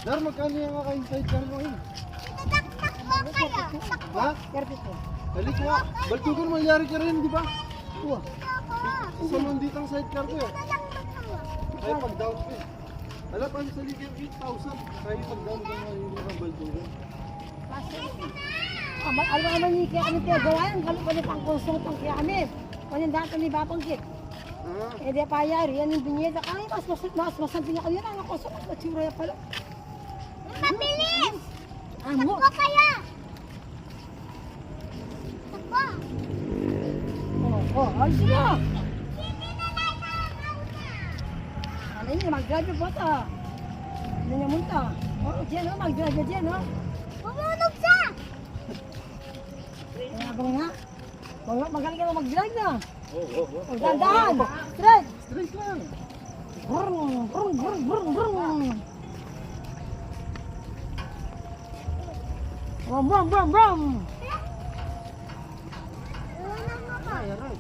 Dar, magkano yung kakain sidecar mo yun? Taktak mo kaya. Ha? Halik nga. Baltugan mangyari ka rin, di ba? Isa nandito ang sidecar ko eh. Kaya pag-down ko eh. Alam pa sa liga yung 8,000. Kaya pag-down ko nga yung mga baltugan. Alam naman ni kaya kami tayo gawain, kalau pa na pang konsultang kaya kami. Kung yung dati ni Bapanggit. Eh di payari, yan yung binyeda. Ay, mas masabi niya kanina, ang konsultang matsura ya pala. Mabilis! Amo. Takbo kaya! Takbo! Ayos na. Hindi na lang nakakauna! Ano yun, mag-drive po ito. Hindi niya munta. Diyan o, mag-drive dyan o. Bumunog siya! Abang nga. Magaling ka na mag-drive na. Oo. Dandahan. Straight. Straight lang. Brrrr, brrrr, brrrr, brrrr. Brum, brum, brum, brum. Ano na mo ba? Ay, aray.